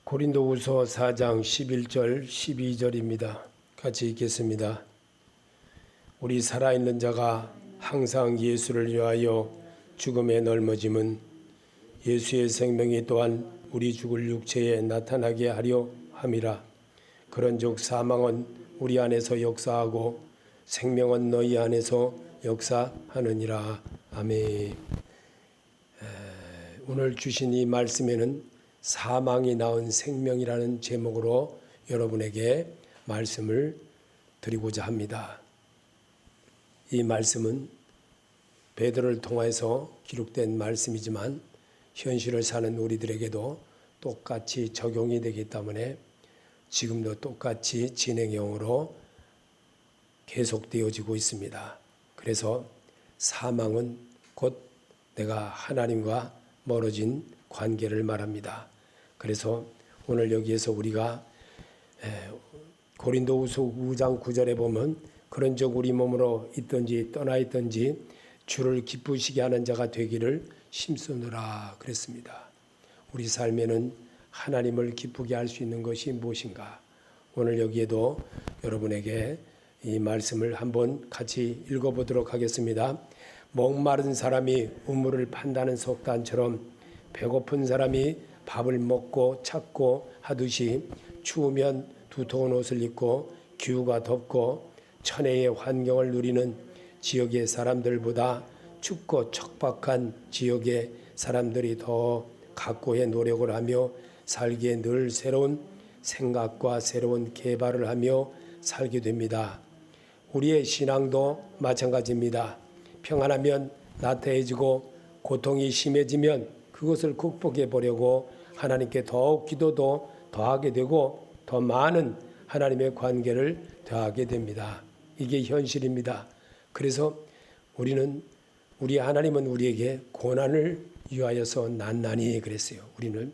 고린도후서 4장 11절 12절입니다. 같이 읽겠습니다. 우리 살아있는 자가 항상 예수를 위하여 죽음에 널머짐은 예수의 생명이 또한 우리 죽을 육체에 나타나게 하려 함이라. 그런즉 사망은 우리 안에서 역사하고 생명은 너희 안에서 역사하느니라. 아멘. 오늘 주신 이 말씀에는 사망이 낳은 생명이라는 제목으로 여러분에게 말씀을 드리고자 합니다. 이 말씀은 베드로를 통해서 기록된 말씀이지만 현실을 사는 우리들에게도 똑같이 적용이 되기 때문에 지금도 똑같이 진행형으로 계속되어지고 있습니다. 그래서 사망은 곧 내가 하나님과 멀어진 관계를 말합니다. 그래서 오늘 여기에서 우리가 고린도후서 9장 9절에 보면 그런즉 우리 몸으로 있든지 떠나 있든지 주를 기쁘시게 하는 자가 되기를 힘쓰느라 그랬습니다. 우리 삶에는 하나님을 기쁘게 할 수 있는 것이 무엇인가? 오늘 여기에도 여러분에게 이 말씀을 한번 같이 읽어보도록 하겠습니다. 목마른 사람이 우물을 판다는 속단처럼 배고픈 사람이 밥을 먹고 찾고 하듯이 추우면 두터운 옷을 입고 기후가 덥고 천혜의 환경을 누리는 지역의 사람들보다 춥고 척박한 지역의 사람들이 더 각고의 노력을 하며 살기에 늘 새로운 생각과 새로운 개발을 하며 살게 됩니다. 우리의 신앙도 마찬가지입니다. 평안하면 나태해지고 고통이 심해지면 그것을 극복해 보려고 하나님께 더욱 기도도 더하게 되고 더 많은 하나님의 관계를 더하게 됩니다. 이게 현실입니다. 그래서 우리 하나님은 우리에게 고난을 위하여서 난나니 그랬어요. 우리는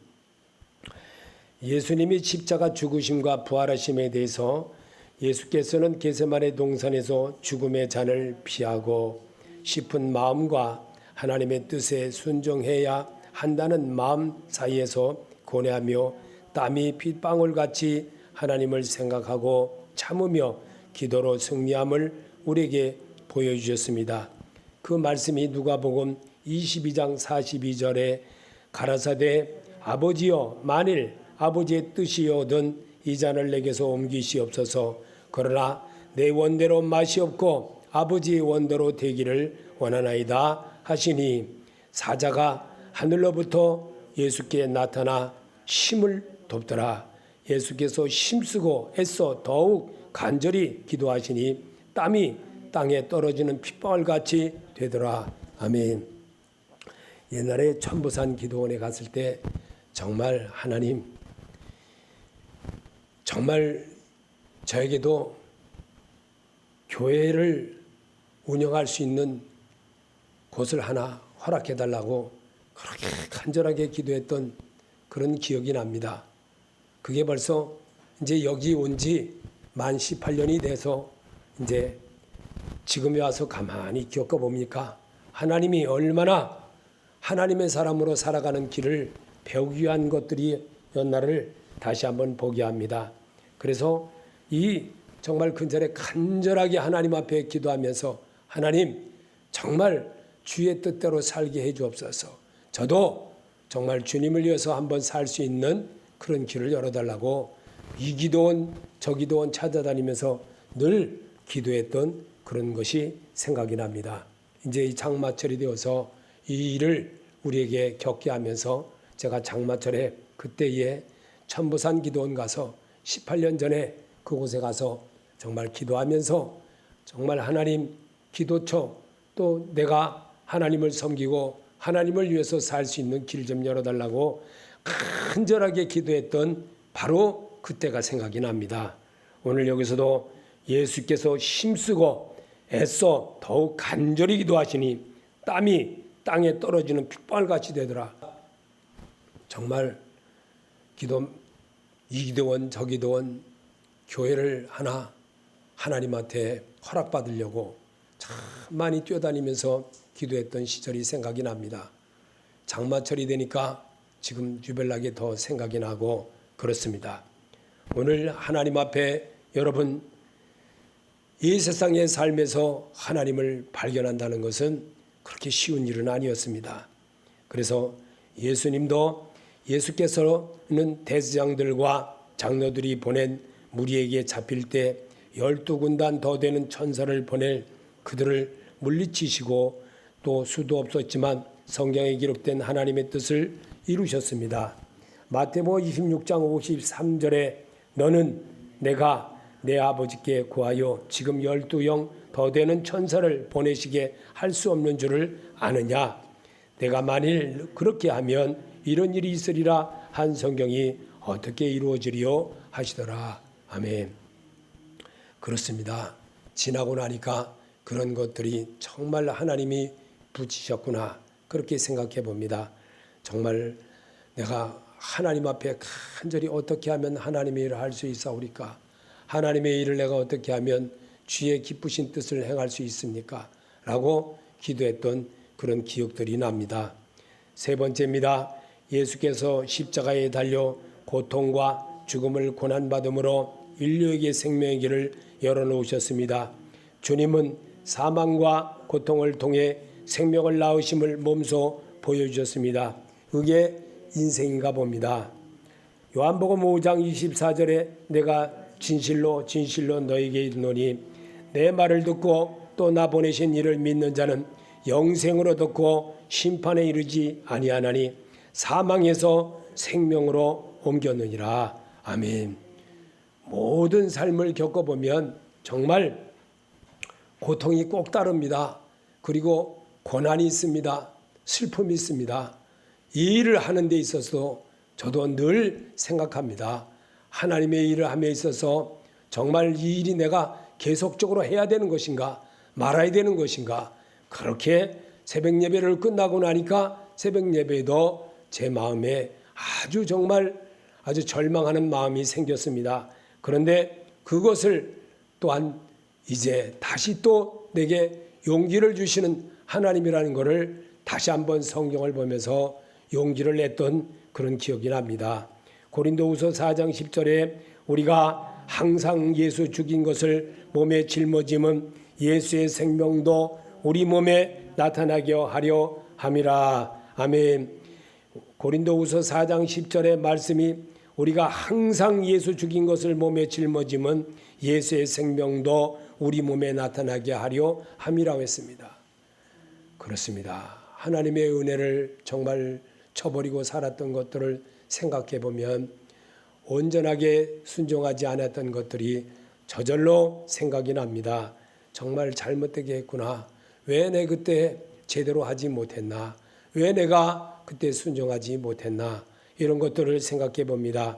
예수님이 십자가 죽으심과 부활하심에 대해서 예수께서는 겟세마네 동산에서 죽음의 잔을 피하고 싶은 마음과 하나님의 뜻에 순종해야 한다는 마음 사이에서 고뇌하며 땀이 핏방울같이 하나님을 생각하고 참으며 기도로 승리함을 우리에게 보여주셨습니다. 그 말씀이 누가복음 22장 42절에 가라사대 아버지여 만일 아버지의 뜻이여든 이 잔을 내게서 옮기시옵소서. 그러나 내 원대로 마시옵고 아버지의 원대로 되기를 원하나이다 하시니 사자가 하늘로부터 예수께 나타나 힘을 돕더라. 예수께서 힘쓰고 애써 더욱 간절히 기도하시니 땀이 땅에 떨어지는 핏방울같이 되더라. 아멘. 옛날에 천보산 기도원에 갔을 때 정말 하나님 정말 저에게도 교회를 운영할 수 있는 곳을 하나 허락해달라고 그렇게 간절하게 기도했던 그런 기억이 납니다. 그게 벌써 이제 여기 온 지 만 18년이 돼서 이제 지금에 와서 가만히 겪어 봅니까? 하나님이 얼마나 하나님의 사람으로 살아가는 길을 배우기 위한 것들이었나를 다시 한번 보게 합니다. 그래서 이 정말 근절에 간절하게 하나님 앞에 기도하면서 하나님 정말 주의 뜻대로 살게 해 주옵소서. 저도 정말 주님을 위해서 한번 살 수 있는 그런 길을 열어달라고 이 기도원 저 기도원 찾아다니면서 늘 기도했던 그런 것이 생각이 납니다. 이제 이 장마철이 되어서 이 일을 우리에게 겪게 하면서 제가 장마철에 그때에 천보산 기도원 가서 18년 전에 그곳에 가서 정말 기도하면서 정말 하나님 기도처 또 내가 하나님을 섬기고 하나님을 위해서 살 수 있는 길 좀 열어달라고 간절하게 기도했던 바로 그때가 생각이 납니다. 오늘 여기서도 예수께서 힘쓰고 애써 더욱 간절히 기도하시니 땀이 땅에 떨어지는 핏방울같이 되더라. 정말 이 기도원 저 기도원 교회를 하나 하나님한테 허락받으려고 참 많이 뛰어다니면서 기도했던 시절이 생각이 납니다. 장마철이 되니까 지금 유별나게 더 생각이 나고 그렇습니다. 오늘 하나님 앞에 여러분 이 세상의 삶에서 하나님을 발견한다는 것은 그렇게 쉬운 일은 아니었습니다. 그래서 예수님도 예수께서는 대제사장들과 장로들이 보낸 무리에게 잡힐 때 12군단 더 되는 천사를 보낼 그들을 물리치시고 또 수도 없었지만 성경에 기록된 하나님의 뜻을 이루셨습니다. 마태복음 26장 53절에 너는 내가 내 아버지께 구하여 지금 12영 더 되는 천사를 보내시게 할 수 없는 줄을 아느냐. 내가 만일 그렇게 하면 이런 일이 있으리라 한 성경이 어떻게 이루어지리요 하시더라. 아멘. 그렇습니다. 지나고 나니까 그런 것들이 정말 하나님이 붙이셨구나 그렇게 생각해 봅니다. 정말 내가 하나님 앞에 간절히 어떻게 하면 하나님의 일을 할 수 있사오리까? 하나님의 일을 내가 어떻게 하면 주의 기쁘신 뜻을 행할 수 있습니까? 라고 기도했던 그런 기억들이 납니다. 세 번째입니다. 예수께서 십자가에 달려 고통과 죽음을 고난받음으로 인류에게 생명의 길을 열어놓으셨습니다. 주님은 사망과 고통을 통해 생명을 낳으심을 몸소 보여주셨습니다. 그게 인생인가 봅니다. 요한복음 5장 24절에 내가 진실로 진실로 너에게 이르노니 내 말을 듣고 또 나 보내신 이를 믿는 자는 영생으로 듣고 심판에 이르지 아니하나니 사망에서 생명으로 옮겼느니라. 아멘. 모든 삶을 겪어보면 정말 고통이 꼭 따릅니다. 그리고 고난이 있습니다. 슬픔이 있습니다. 이 일을 하는 데 있어서 저도 늘 생각합니다. 하나님의 일을 함에 있어서 정말 이 일이 내가 계속적으로 해야 되는 것인가 말아야 되는 것인가. 그렇게 새벽 예배를 끝나고 나니까 새벽 예배도 제 마음에 아주 정말 아주 절망하는 마음이 생겼습니다. 그런데 그것을 또한 이제 다시 또 내게 용기를 주시는 하나님이라는 것을 다시 한번 성경을 보면서 용기를 냈던 그런 기억이 납니다. 고린도후서 4장 10절에 우리가 항상 예수 죽인 것을 몸에 짊어짐은 예수의 생명도 우리 몸에 나타나게 하려 함이라. 아멘. 고린도후서 4장 10절의 말씀이 우리가 항상 예수 죽인 것을 몸에 짊어짐은 예수의 생명도 우리 몸에 나타나게 하려 함이라고 했습니다. 그렇습니다. 하나님의 은혜를 정말 쳐버리고 살았던 것들을 생각해 보면 온전하게 순종하지 않았던 것들이 저절로 생각이 납니다. 정말 잘못되게 했구나. 왜 내 그때 제대로 하지 못했나? 왜 내가 그때 순종하지 못했나? 이런 것들을 생각해 봅니다.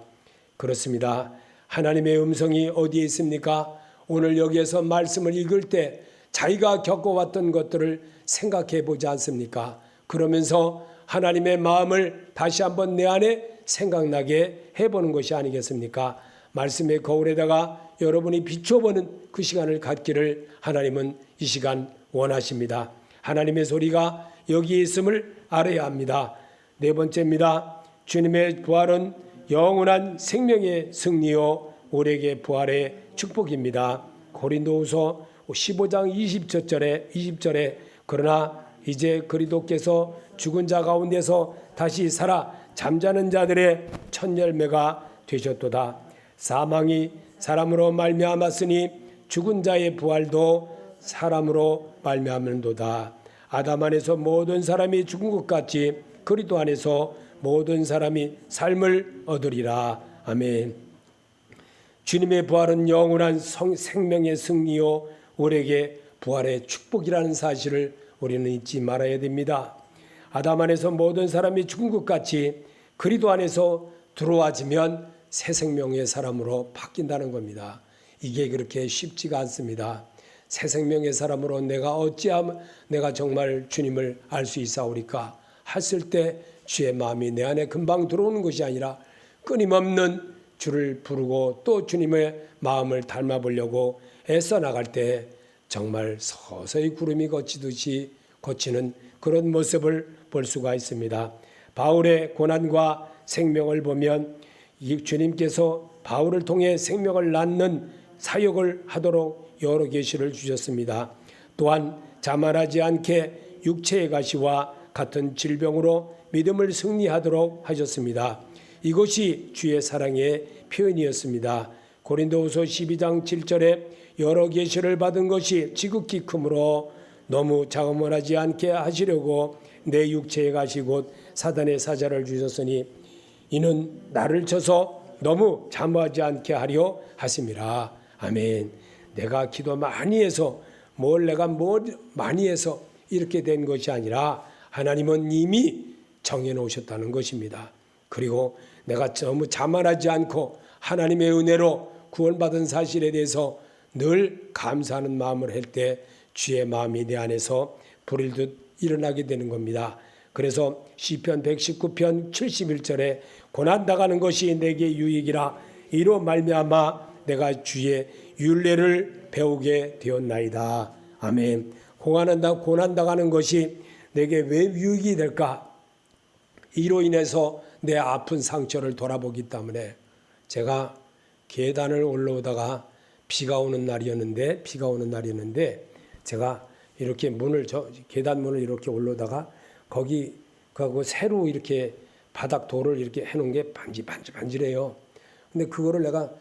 그렇습니다. 하나님의 음성이 어디에 있습니까? 오늘 여기에서 말씀을 읽을 때 자기가 겪어왔던 것들을 생각해 보지 않습니까? 그러면서 하나님의 마음을 다시 한번 내 안에 생각나게 해보는 것이 아니겠습니까? 말씀의 거울에다가 여러분이 비춰보는 그 시간을 갖기를 하나님은 이 시간 원하십니다. 하나님의 소리가 여기에 있음을 알아야 합니다. 네 번째입니다. 주님의 부활은 영원한 생명의 승리요 우리에게 부활의 축복입니다. 고린도후서 15장 20절에 그러나 이제 그리스도께서 죽은 자 가운데서 다시 살아 잠자는 자들의 첫 열매가 되셨도다. 사망이 사람으로 말미암았으니 죽은 자의 부활도 사람으로 말미암는도다. 아담 안에서 모든 사람이 죽은 것 같이 그리스도 안에서 모든 사람이 삶을 얻으리라. 아멘. 주님의 부활은 영원한 생명의 승리요 우리에게 부활의 축복이라는 사실을 우리는 잊지 말아야 됩니다. 아담 안에서 모든 사람이 죽은 것 같이 그리스도 안에서 들어와지면 새 생명의 사람으로 바뀐다는 겁니다. 이게 그렇게 쉽지가 않습니다. 새 생명의 사람으로 내가 어찌하면 내가 정말 주님을 알 수 있사오리까 했을 때 주의 마음이 내 안에 금방 들어오는 것이 아니라 끊임없는 주를 부르고 또 주님의 마음을 닮아보려고 애써 나갈 때 정말 서서히 구름이 걷히듯이 걷히는 그런 모습을 볼 수가 있습니다. 바울의 고난과 생명을 보면 이 주님께서 바울을 통해 생명을 낳는 사역을 하도록 여러 계시를 주셨습니다. 또한 자만하지 않게 육체의 가시와 같은 질병으로 믿음을 승리하도록 하셨습니다. 이것이 주의 사랑의 표현이었습니다. 고린도후서 12장 7절에 여러 계시를 받은 것이 지극히 크므로 너무 자만하지 않게 하시려고 내 육체의 가시 곧 사단의 사자를 주셨으니 이는 나를 쳐서 너무 잠하지 않게 하려 하심이라. 아멘. 내가 기도 많이 해서 내가 많이 해서 이렇게 된 것이 아니라 하나님은 이미 정해놓으셨다는 것입니다. 그리고 내가 너무 자만하지 않고 하나님의 은혜로 구원받은 사실에 대해서 늘 감사하는 마음을 할 때 주의 마음이 내 안에서 불일 듯 일어나게 되는 겁니다. 그래서 시편 119편 71절에 고난당하는 것이 내게 유익이라 이로 말미암아 내가 주의 율례를 배우게 되었나이다. 아멘. 고난당하는 것이 내게 왜 유익이 될까? 이로 인해서 내 아픈 상처를 돌아보기 때문에 제가 계단을 올라오다가 비가 오는 날이었는데 제가 이렇게 계단 문을 이렇게 올라오다가 거기 새로 이렇게 바닥 돌을 이렇게 해놓은 게 반질반질해요. 근데 그거를 내가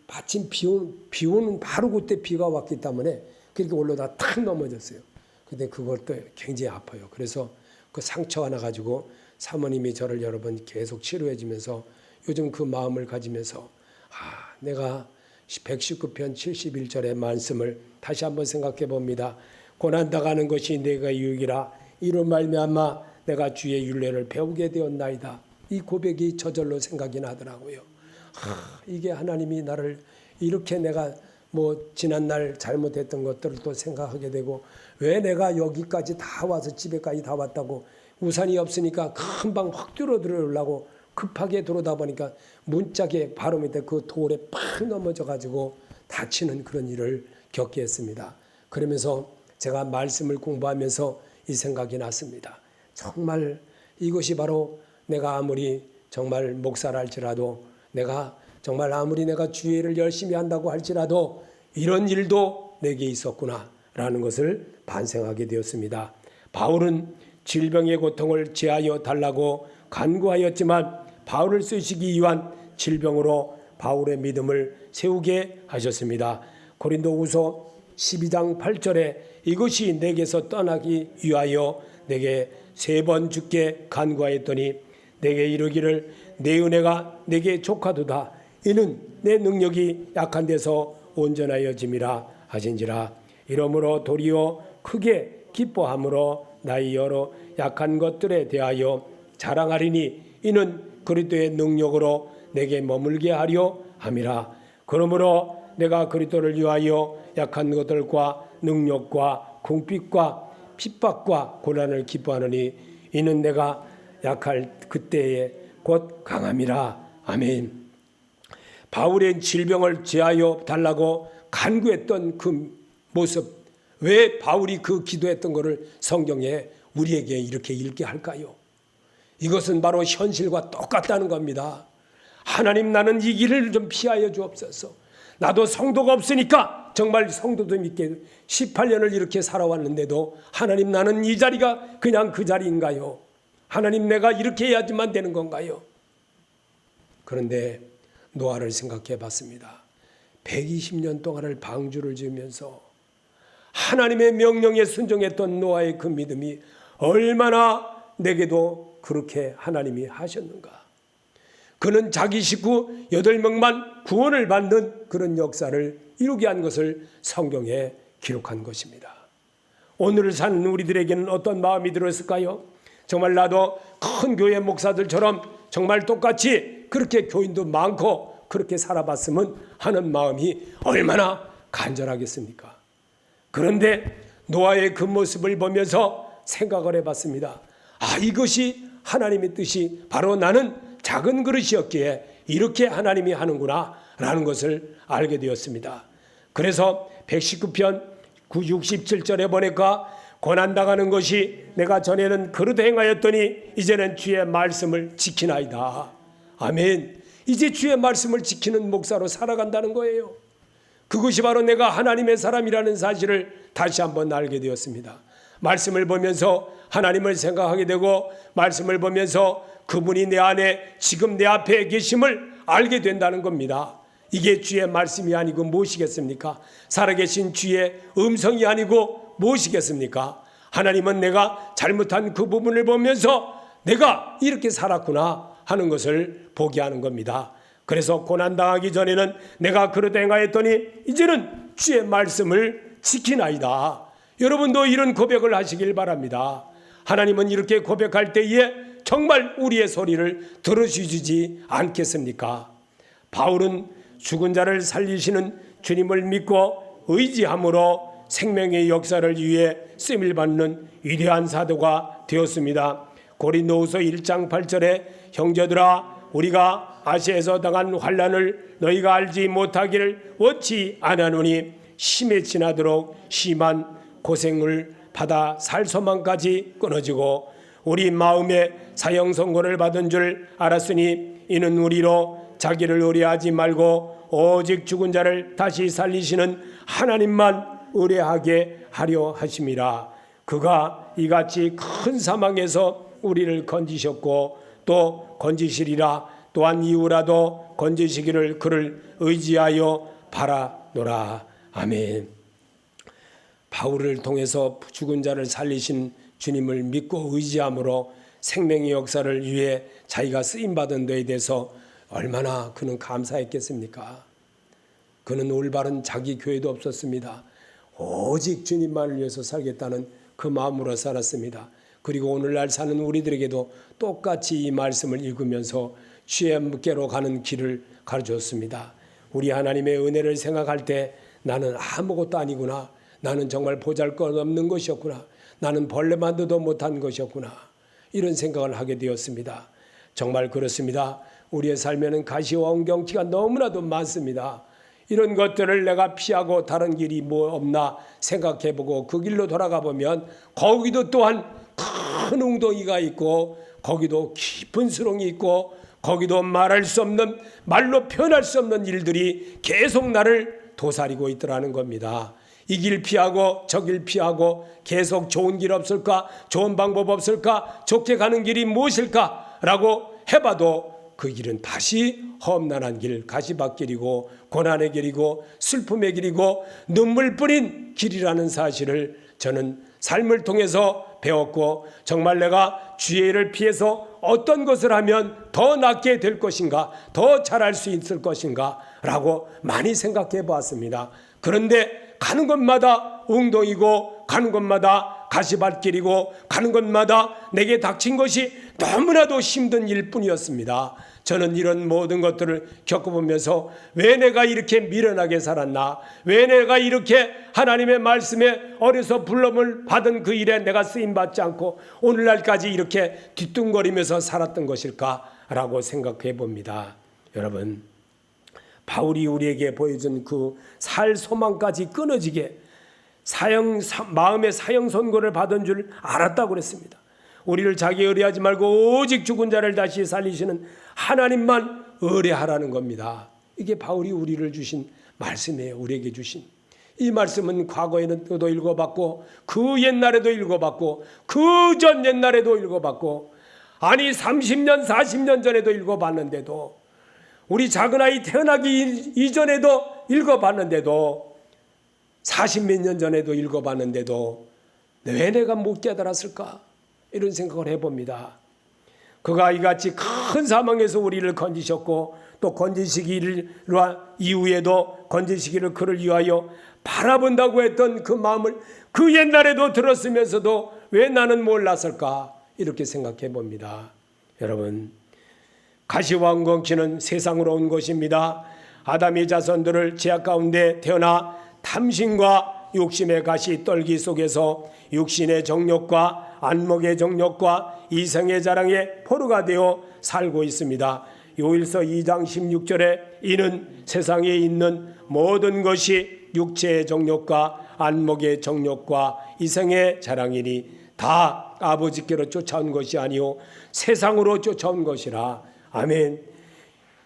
마침 비 오는 바로 그때 비가 왔기 때문에 그렇게 올라오다가 탁 넘어졌어요. 근데 그것도 굉장히 아파요. 그래서 그 상처가 나가지고 사모님이 저를 여러 번 계속 치료해 주면서 요즘 그 마음을 가지면서 내가 119편 71절의 말씀을 다시 한번 생각해 봅니다. 고난당하는 것이 내가 유익이라 이로 말미암아 내가 주의 율례를 배우게 되었나이다. 이 고백이 저절로 생각이 나더라고요. 이게 하나님이 나를 이렇게 내가 지난날 잘못했던 것들을 또 생각하게 되고 왜 내가 여기까지 다 와서 집에까지 다 왔다고 우산이 없으니까 금방 확 들어오려고 급하게 들어오다 보니까 문짝에 바로 밑에 그 돌에 팍 넘어져 가지고 다치는 그런 일을 겪게 했습니다. 그러면서 제가 말씀을 공부하면서 이 생각이 났습니다. 정말 이것이 바로 내가 아무리 정말 목사랄지라도 내가 정말 아무리 내가 주의 일을 열심히 한다고 할지라도 이런 일도 내게 있었구나라는 것을 반省하게 되었습니다. 바울은 질병의 고통을 제하여 달라고 간구하였지만 바울을 쓰시기 위한 질병으로 바울의 믿음을 세우게 하셨습니다. 고린도후서 12장 8절에 이것이 내게서 떠나기 위하여 내게 3번 주께 간구하였더니 내게 이르기를 내 은혜가 내게 족하도다. 이는 내 능력이 약한 데서 온전하여짐이라 하신지라. 이러므로 도리어 크게 기뻐함으로 나의 여러 약한 것들에 대하여 자랑하리니 이는 그리스도의 능력으로 내게 머물게 하려 함이라. 그러므로 내가 그리스도를 위하여 약한 것들과 능력과 궁핍과 핍박과 고난을 기뻐하느니 이는 내가 약할 그때에 곧 강함이라. 아멘. 바울의 질병을 제하여 달라고 간구했던 그 모습, 왜 바울이 그 기도했던 것을 성경에 우리에게 이렇게 읽게 할까요? 이것은 바로 현실과 똑같다는 겁니다. 하나님, 나는 이 길을 좀 피하여 주옵소서. 나도 성도가 없으니까 정말 성도도 믿게 18년을 이렇게 살아왔는데도 하나님, 나는 이 자리가 그냥 그 자리인가요? 하나님, 내가 이렇게 해야지만 되는 건가요? 그런데 노아를 생각해 봤습니다. 120년 동안을 방주를 지으면서 하나님의 명령에 순종했던 노아의 그 믿음이 얼마나 내게도 그렇게 하나님이 하셨는가. 그는 자기 식구 8명만 구원을 받는 그런 역사를 이루게 한 것을 성경에 기록한 것입니다. 오늘을 사는 우리들에게는 어떤 마음이 들었을까요? 정말 나도 큰 교회 목사들처럼 정말 똑같이 그렇게 교인도 많고 그렇게 살아봤으면 하는 마음이 얼마나 간절하겠습니까? 그런데 노아의 그 모습을 보면서 생각을 해봤습니다. 이것이 하나님의 뜻이 바로 나는 작은 그릇이었기에 이렇게 하나님이 하는구나 라는 것을 알게 되었습니다. 그래서 119편 67절에 보니까 고난당하는 것이 내가 전에는 그릇 행하였더니 이제는 주의 말씀을 지키나이다. 아멘. 이제 주의 말씀을 지키는 목사로 살아간다는 거예요. 그것이 바로 내가 하나님의 사람이라는 사실을 다시 한번 알게 되었습니다. 말씀을 보면서 하나님을 생각하게 되고 말씀을 보면서 그분이 내 안에 지금 내 앞에 계심을 알게 된다는 겁니다. 이게 주의 말씀이 아니고 무엇이겠습니까? 살아계신 주의 음성이 아니고 무엇이겠습니까? 하나님은 내가 잘못한 그 부분을 보면서 내가 이렇게 살았구나 하는 것을 보게 하는 겁니다. 그래서 고난당하기 전에는 내가 그러다 행하였더니 이제는 주의 말씀을 지키나이다. 여러분도 이런 고백을 하시길 바랍니다. 하나님은 이렇게 고백할 때에 정말 우리의 소리를 들어주지 않겠습니까? 바울은 죽은 자를 살리시는 주님을 믿고 의지함으로 생명의 역사를 위해 쓰임을 받는 위대한 사도가 되었습니다. 고린도후서 1장 8절에 형제들아 우리가 아시아에서 당한 환난을 너희가 알지 못하기를 원치 아니하노니 심에 지나도록 심한 고생을 받아 살 소망까지 끊어지고 우리 마음에 사형 선고를 받은 줄 알았으니 이는 우리로 자기를 의뢰하지 말고 오직 죽은 자를 다시 살리시는 하나님만 의뢰하게 하려 하심이라. 그가 이같이 큰 사망에서 우리를 건지셨고 또 건지시리라. 또한 이후라도 건지시기를 그를 의지하여 바라노라. 아멘. 바울을 통해서 죽은 자를 살리신 주님을 믿고 의지함으로 생명의 역사를 위해 자기가 쓰임받은 데에 대해서 얼마나 그는 감사했겠습니까? 그는 올바른 자기 교회도 없었습니다. 오직 주님만을 위해서 살겠다는 그 마음으로 살았습니다. 그리고 오늘날 사는 우리들에게도 똑같이 이 말씀을 읽으면서 주님께로 가는 길을 가르쳤습니다. 우리 하나님의 은혜를 생각할 때 나는 아무것도 아니구나. 나는 정말 보잘것없는 것이었구나. 나는 벌레만도 못한 것이었구나. 이런 생각을 하게 되었습니다. 정말 그렇습니다. 우리의 삶에는 가시와 엉경치가 너무나도 많습니다. 이런 것들을 내가 피하고 다른 길이 뭐 없나 생각해보고 그 길로 돌아가 보면 거기도 또한 큰 웅덩이가 있고 거기도 깊은 수렁이 있고 거기도 말할 수 없는 말로 표현할 수 없는 일들이 계속 나를 도사리고 있더라는 겁니다. 이 길 피하고 저 길 피하고 계속 좋은 길 없을까? 좋은 방법 없을까? 좋게 가는 길이 무엇일까? 라고 해봐도 그 길은 다시 험난한 길, 가시밭길이고 고난의 길이고 슬픔의 길이고 눈물뿐인 길이라는 사실을 저는 삶을 통해서 배웠고 정말 내가 주의 일을 피해서 어떤 것을 하면 더 낫게 될 것인가, 더 잘할 수 있을 것인가 라고 많이 생각해 보았습니다. 그런데 가는 곳마다 웅덩이고 가는 곳마다 가시밭길이고 가는 곳마다 내게 닥친 것이 너무나도 힘든 일뿐이었습니다. 저는 이런 모든 것들을 겪어보면서 왜 내가 이렇게 미련하게 살았나? 왜 내가 이렇게 하나님의 말씀에 어려서 불렀을 받은 그 일에 내가 쓰임받지 않고 오늘날까지 이렇게 뒤뚱거리면서 살았던 것일까라고 생각해 봅니다. 여러분, 바울이 우리에게 보여준 그 살 소망까지 끊어지게 마음의 사형 선고를 받은 줄 알았다고 그랬습니다. 우리를 자기 의뢰하지 말고 오직 죽은 자를 다시 살리시는 하나님만 의뢰하라는 겁니다. 이게 바울이 우리를 주신 말씀이에요. 우리에게 주신 이 말씀은 과거에도 읽어봤고 그 옛날에도 읽어봤고 그 전 옛날에도 읽어봤고 아니 30년 40년 전에도 읽어봤는데도 우리 작은아이 태어나기 이전에도 읽어봤는데도 40몇 년 전에도 읽어봤는데도 왜 내가 못 깨달았을까? 이런 생각을 해봅니다. 그가 이같이 큰 사망에서 우리를 건지셨고 또 건지시기를 이후에도 건지시기를 그를 위하여 바라본다고 했던 그 마음을 그 옛날에도 들었으면서도 왜 나는 몰랐을까? 이렇게 생각해 봅니다. 여러분, 가시와 엉겅퀴는 세상으로 온 것입니다. 아담의 자손들을 죄악 가운데 태어나 탐심과 욕심의 가시 떨기 속에서 육신의 정욕과 안목의 정욕과 이성의 자랑에 포로가 되어 살고 있습니다. 요일서 2장 16절에 이는 세상에 있는 모든 것이 육체의 정욕과 안목의 정욕과 이성의 자랑이니 다 아버지께로 쫓아온 것이 아니요 세상으로 쫓아온 것이라. 아멘.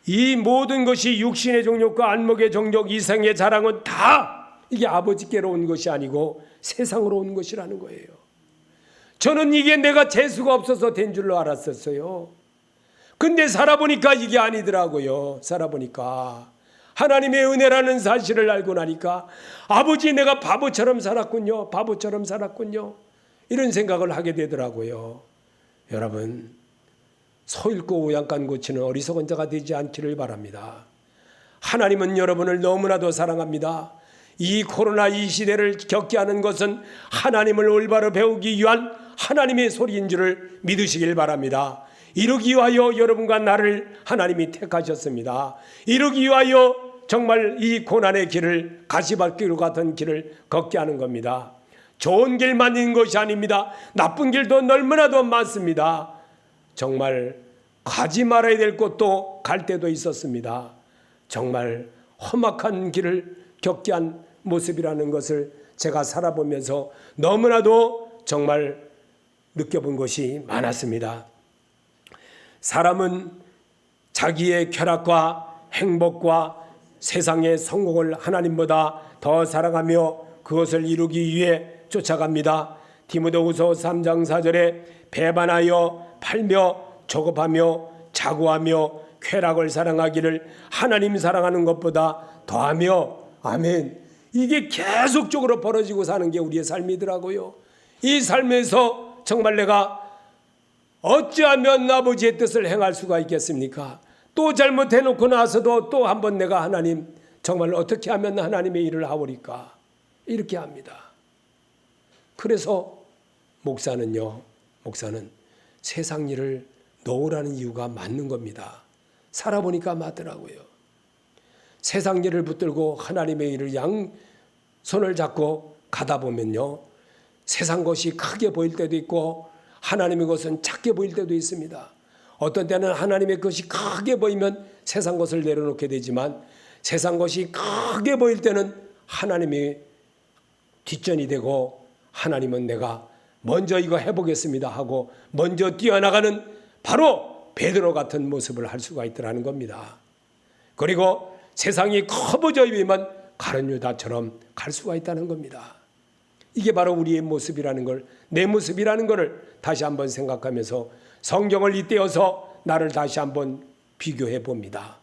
이 모든 것이 육신의 정욕과 안목의 정욕, 이생의 자랑은 다 이게 아버지께로 온 것이 아니고 세상으로 온 것이라는 거예요. 저는 이게 내가 재수가 없어서 된 줄로 알았었어요. 근데 살아보니까 이게 아니더라고요. 살아보니까 하나님의 은혜라는 사실을 알고 나니까 아버지, 내가 바보처럼 살았군요. 바보처럼 살았군요. 이런 생각을 하게 되더라고요. 여러분, 소 잃고 우양간 고치는 어리석은 자가 되지 않기를 바랍니다. 하나님은 여러분을 너무나도 사랑합니다. 이 코로나 이 시대를 겪게 하는 것은 하나님을 올바로 배우기 위한 하나님의 소리인 줄을 믿으시길 바랍니다. 이루기 위하여 여러분과 나를 하나님이 택하셨습니다. 이루기 위하여 정말 이 고난의 길을 가시밭길 같은 길을 걷게 하는 겁니다. 좋은 길만 있는 것이 아닙니다. 나쁜 길도 너무나도 많습니다. 정말 가지 말아야 될 곳도 갈 때도 있었습니다. 정말 험악한 길을 겪게 한 모습이라는 것을 제가 살아보면서 너무나도 정말 느껴본 것이 많았습니다. 사람은 자기의 쾌락과 행복과 세상의 성공을 하나님보다 더 사랑하며 그것을 이루기 위해 쫓아갑니다. 디모데후서 3장 4절에 배반하여 팔며 조급하며 자고하며 쾌락을 사랑하기를 하나님 사랑하는 것보다 더하며, 아멘. 이게 계속적으로 벌어지고 사는 게 우리의 삶이더라고요. 이 삶에서 정말 내가 어찌하면 아버지의 뜻을 행할 수가 있겠습니까? 또 잘못해놓고 나서도 또 한번 내가 하나님 정말 어떻게 하면 하나님의 일을 하오리까? 이렇게 합니다. 그래서 목사는 세상 일을 놓으라는 이유가 맞는 겁니다. 살아보니까 맞더라고요. 세상 일을 붙들고 하나님의 일을 양손을 잡고 가다 보면요, 세상 것이 크게 보일 때도 있고 하나님의 것은 작게 보일 때도 있습니다. 어떤 때는 하나님의 것이 크게 보이면 세상 것을 내려놓게 되지만 세상 것이 크게 보일 때는 하나님이 뒷전이 되고 하나님은 내가 먼저 이거 해보겠습니다 하고 먼저 뛰어나가는 바로 베드로 같은 모습을 할 수가 있더라는 겁니다. 그리고 세상이 커버져 있으면 가룟 유다처럼 갈 수가 있다는 겁니다. 이게 바로 우리의 모습이라는 걸, 내 모습이라는 것을 다시 한번 생각하면서 성경을 잇대어서 나를 다시 한번 비교해 봅니다.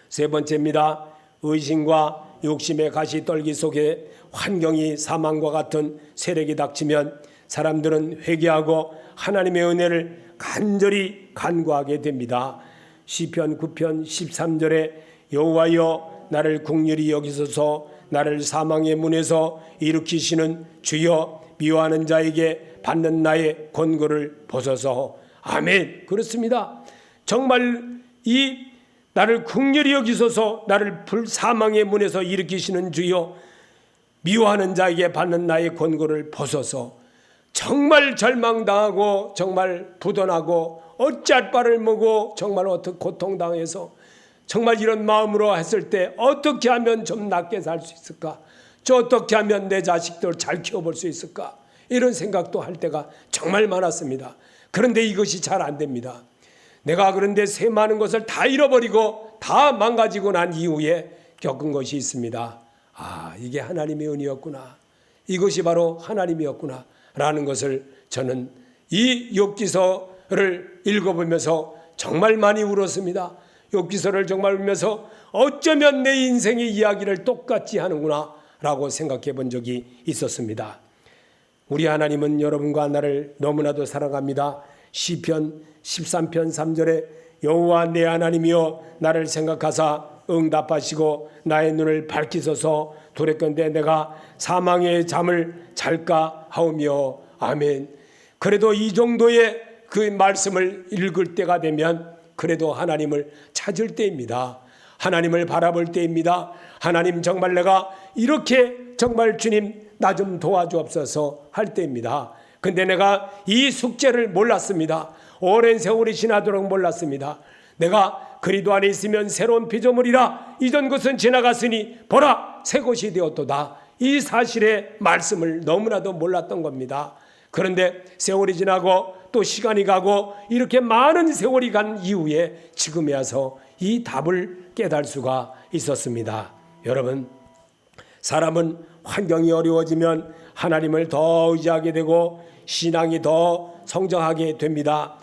세 번째입니다. 의심과 욕심의 가시떨기 속에 환경이 사망과 같은 세력이 닥치면 사람들은 회개하고 하나님의 은혜를 간절히 간구하게 됩니다. 시편 9편 13절에 여호와여 나를 긍휼히 여기소서, 나를 사망의 문에서 일으키시는 주여, 미워하는 자에게 받는 나의 권고를 보소서. 아멘. 그렇습니다. 정말 이 나를 긍휼히 여기소서, 나를 사망의 문에서 일으키시는 주여, 미워하는 자에게 받는 나의 권고를 보소서. 정말 절망당하고 정말 부도나고 어찌할 바를 모르고 정말 어떻게 고통당해서 정말 이런 마음으로 했을 때 어떻게 하면 좀 낫게 살 수 있을까? 저 어떻게 하면 내 자식들 잘 키워볼 수 있을까? 이런 생각도 할 때가 정말 많았습니다. 그런데 이것이 잘 안 됩니다. 내가 그런데 새 많은 것을 다 잃어버리고 다 망가지고 난 이후에 겪은 것이 있습니다. 아, 이게 하나님의 은혜였구나. 이것이 바로 하나님이었구나 라는 것을 저는 이 욥기서를 읽어보면서 정말 많이 울었습니다. 욥기서를 정말 울면서 어쩌면 내 인생의 이야기를 똑같이 하는구나 라고 생각해 본 적이 있었습니다. 우리 하나님은 여러분과 나를 너무나도 사랑합니다. 시편 13편 3절에 여호와 내 하나님이여 나를 생각하사 응답하시고 나의 눈을 밝히소서, 두렵건대 내가 사망의 잠을 잘까 하오며. 아멘. 그래도 이 정도의 그 말씀을 읽을 때가 되면 그래도 하나님을 찾을 때입니다. 하나님을 바라볼 때입니다. 하나님 정말 내가 이렇게 정말 주님 나 좀 도와주옵소서 할 때입니다. 근데 내가 이 숙제를 몰랐습니다. 오랜 세월이 지나도록 몰랐습니다. 내가 그리스도 안에 있으면 새로운 피조물이라 이전 것은 지나갔으니 보라 새 것이 되었도다. 이 사실의 말씀을 너무나도 몰랐던 겁니다. 그런데 세월이 지나고 또 시간이 가고 이렇게 많은 세월이 간 이후에 지금에 와서 이 답을 깨달을 수가 있었습니다. 여러분, 사람은 환경이 어려워지면 하나님을 더 의지하게 되고 신앙이 더 성장하게 됩니다.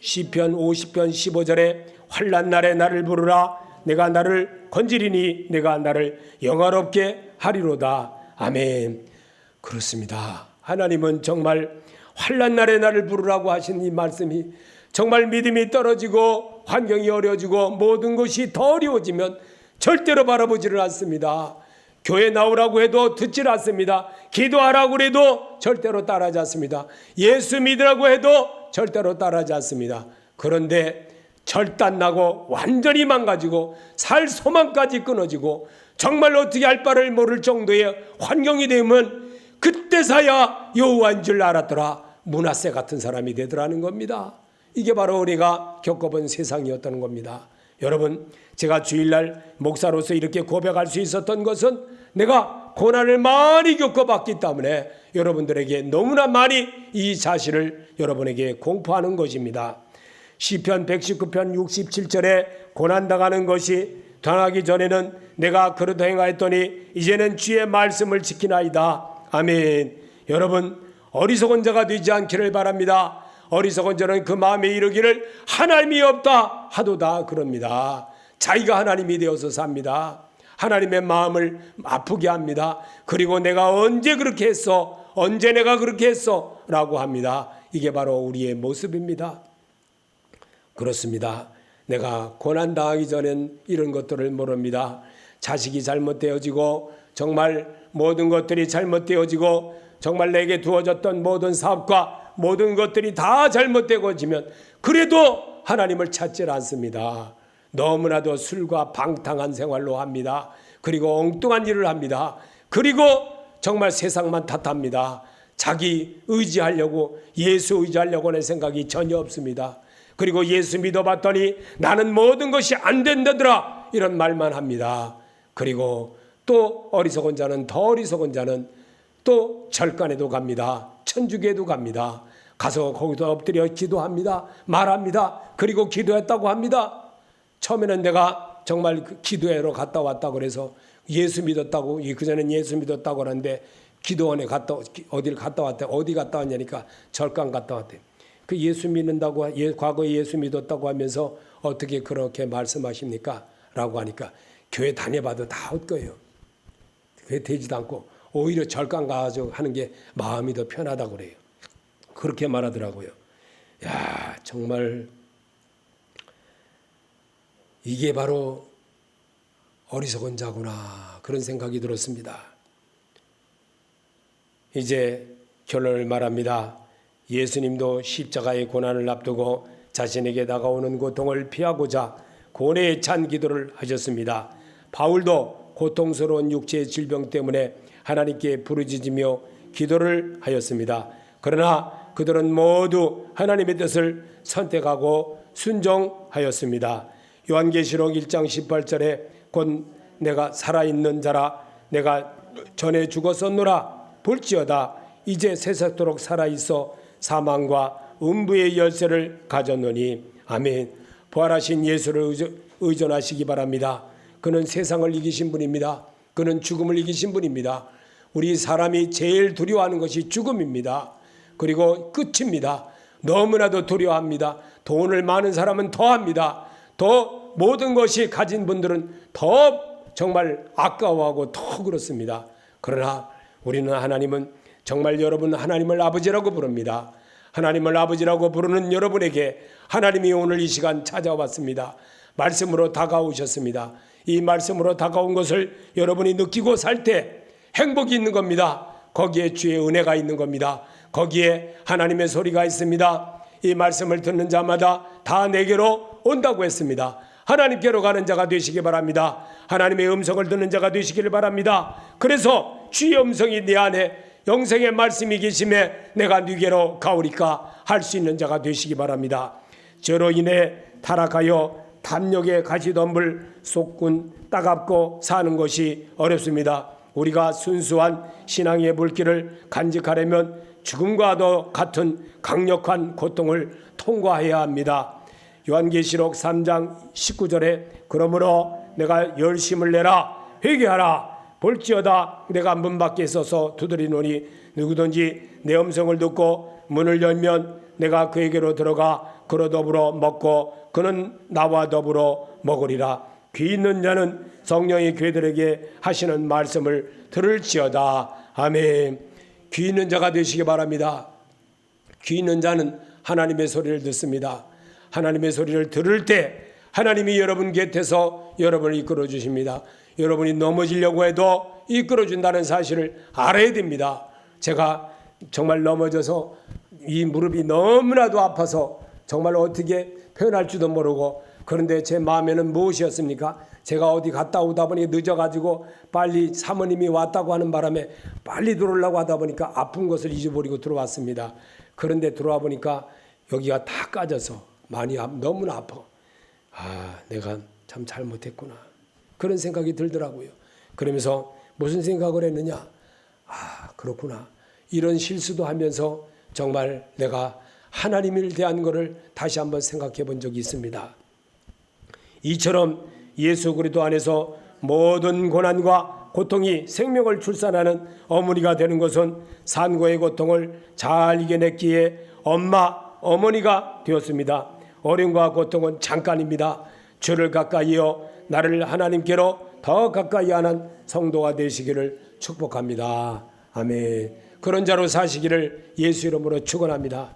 시편 50편 15절에 환난 날에 나를 부르라 내가 나를 건지리니 내가 나를 영화롭게 하리로다. 아멘. 그렇습니다. 하나님은 정말 환난 날에 나를 부르라고 하신 이 말씀이 정말 믿음이 떨어지고 환경이 어려워지고 모든 것이 더 어려워지면 절대로 바라보지를 않습니다. 교회 나오라고 해도 듣질 않습니다. 기도하라고 해도 절대로 따라하지 않습니다. 예수 믿으라고 해도 절대로 따라하지 않습니다. 그런데 절단나고 완전히 망가지고 살 소망까지 끊어지고 정말 어떻게 할 바를 모를 정도의 환경이 되면 그때서야 여호와인 줄 알았더라. 므낫세 같은 사람이 되더라는 겁니다. 이게 바로 우리가 겪어본 세상이었다는 겁니다. 여러분, 제가 주일날 목사로서 이렇게 고백할 수 있었던 것은 내가 고난을 많이 겪어봤기 때문에 여러분들에게 너무나 많이 이 사실을 여러분에게 공포하는 것입니다. 시편 119편 67절에 고난당하는 것이 당하기 전에는 내가 그릇 행하였더니 이제는 주의 말씀을 지키나이다. 아멘. 여러분, 어리석은 자가 되지 않기를 바랍니다. 어리석은 자는 그 마음에 이르기를 하나님이 없다 하도다 그럽니다. 자기가 하나님이 되어서 삽니다. 하나님의 마음을 아프게 합니다. 그리고 내가 언제 그렇게 했어? 언제 내가 그렇게 했어? 라고 합니다. 이게 바로 우리의 모습입니다. 그렇습니다. 내가 고난당하기 전엔 이런 것들을 모릅니다. 자식이 잘못되어지고 정말 모든 것들이 잘못되어지고 정말 내게 두어졌던 모든 사업과 모든 것들이 다 잘못되어지면 그래도 하나님을 찾질 않습니다. 너무나도 술과 방탕한 생활로 합니다. 그리고 엉뚱한 일을 합니다. 그리고 정말 세상만 탓합니다. 자기 의지하려고 예수 의지하려고 하는 생각이 전혀 없습니다. 그리고 예수 믿어봤더니 나는 모든 것이 안 된다더라 이런 말만 합니다. 그리고 또 어리석은 자는 더 어리석은 자는 또 절간에도 갑니다. 천주교에도 갑니다. 가서 거기서 엎드려 기도합니다. 말합니다. 그리고 기도했다고 합니다. 처음에는 내가 정말 기도회로 갔다 왔다고 그래서 예수 믿었다고, 그전엔 예수 믿었다고 하는데 기도원에 어디를 갔다 왔대. 어디 갔다 왔냐니까 절간 갔다 왔대. 그 예수 믿는다고, 과거에 예수 믿었다고 하면서 어떻게 그렇게 말씀하십니까? 라고 하니까 교회 다녀봐도 다 헛거예요. 교회 되지도 않고 오히려 절간 가서 하는 게 마음이 더 편하다고 그래요. 그렇게 말하더라고요. 야, 정말 이게 바로 어리석은 자구나 그런 생각이 들었습니다. 이제 결론을 말합니다. 예수님도 십자가의 고난을 앞두고 자신에게 다가오는 고통을 피하고자 고뇌에 찬 기도를 하셨습니다. 바울도 고통스러운 육체의 질병 때문에 하나님께 부르짖으며 기도를 하였습니다. 그러나 그들은 모두 하나님의 뜻을 선택하고 순종하였습니다. 요한계시록 1장 18절에 곧 내가 살아있는 자라 내가 전에 죽었었노라 볼지어다 이제 세세토록 살아있어 사망과 음부의 열쇠를 가졌노니 아멘. 부활하신 예수를 의존하시기 바랍니다. 그는 세상을 이기신 분입니다. 그는 죽음을 이기신 분입니다. 우리 사람이 제일 두려워하는 것이 죽음입니다. 그리고 끝입니다. 너무나도 두려워합니다. 돈을 많은 사람은 더 합니다. 더 모든 것이 가진 분들은 더 정말 아까워하고 더 그렇습니다. 그러나 우리는 하나님은 정말 여러분 하나님을 아버지라고 부릅니다. 하나님을 아버지라고 부르는 여러분에게 하나님이 오늘 이 시간 찾아왔습니다. 말씀으로 다가오셨습니다. 이 말씀으로 다가온 것을 여러분이 느끼고 살 때 행복이 있는 겁니다. 거기에 주의 은혜가 있는 겁니다. 거기에 하나님의 소리가 있습니다. 이 말씀을 듣는 자마다 다 내게로 온다고 했습니다. 하나님께로 가는 자가 되시기 바랍니다. 하나님의 음성을 듣는 자가 되시기를 바랍니다. 그래서 주의 음성이 내 안에 영생의 말씀이 계심에 내가 네게로 가오리까 할 수 있는 자가 되시기 바랍니다. 저로 인해 타락하여 탐욕의 가시덤불 쏟군 따갑고 사는 것이 어렵습니다. 우리가 순수한 신앙의 물길을 간직하려면 죽음과도 같은 강력한 고통을 통과해야 합니다. 요한계시록 3장 19절에 그러므로 내가 열심을 내라 회개하라 볼지어다 내가 문 밖에 서서 두드리노니 누구든지 내 음성을 듣고 문을 열면 내가 그에게로 들어가 그로 더불어 먹고 그는 나와 더불어 먹으리라. 귀 있는 자는 성령이 그들에게 하시는 말씀을 들을지어다. 아멘. 귀 있는 자가 되시기 바랍니다. 귀 있는 자는 하나님의 소리를 듣습니다. 하나님의 소리를 들을 때 하나님이 여러분 곁에서 여러분을 이끌어 주십니다. 여러분이 넘어지려고 해도 이끌어 준다는 사실을 알아야 됩니다. 제가 정말 넘어져서 이 무릎이 너무나도 아파서 정말 어떻게 표현할 줄도 모르고, 그런데 제 마음에는 무엇이었습니까? 제가 어디 갔다 오다 보니 늦어가지고 빨리 사모님이 왔다고 하는 바람에 빨리 들어오려고 하다 보니까 아픈 것을 잊어버리고 들어왔습니다. 그런데 들어와 보니까 여기가 다 까져서 많이 너무나 아파. 내가 참 잘못했구나. 그런 생각이 들더라고요. 그러면서 무슨 생각을 했느냐? 그렇구나. 이런 실수도 하면서 정말 내가 하나님을 대한 것을 다시 한번 생각해 본 적이 있습니다. 이처럼 예수 그리스도 안에서 모든 고난과 고통이 생명을 출산하는 어머니가 되는 것은 산고의 고통을 잘 이겨냈기에 어머니가 되었습니다. 어려움과 고통은 잠깐입니다. 주를 가까이여 나를 하나님께로 더 가까이 하는 성도가 되시기를 축복합니다. 아멘. 그런 자로 사시기를 예수 이름으로 축원합니다.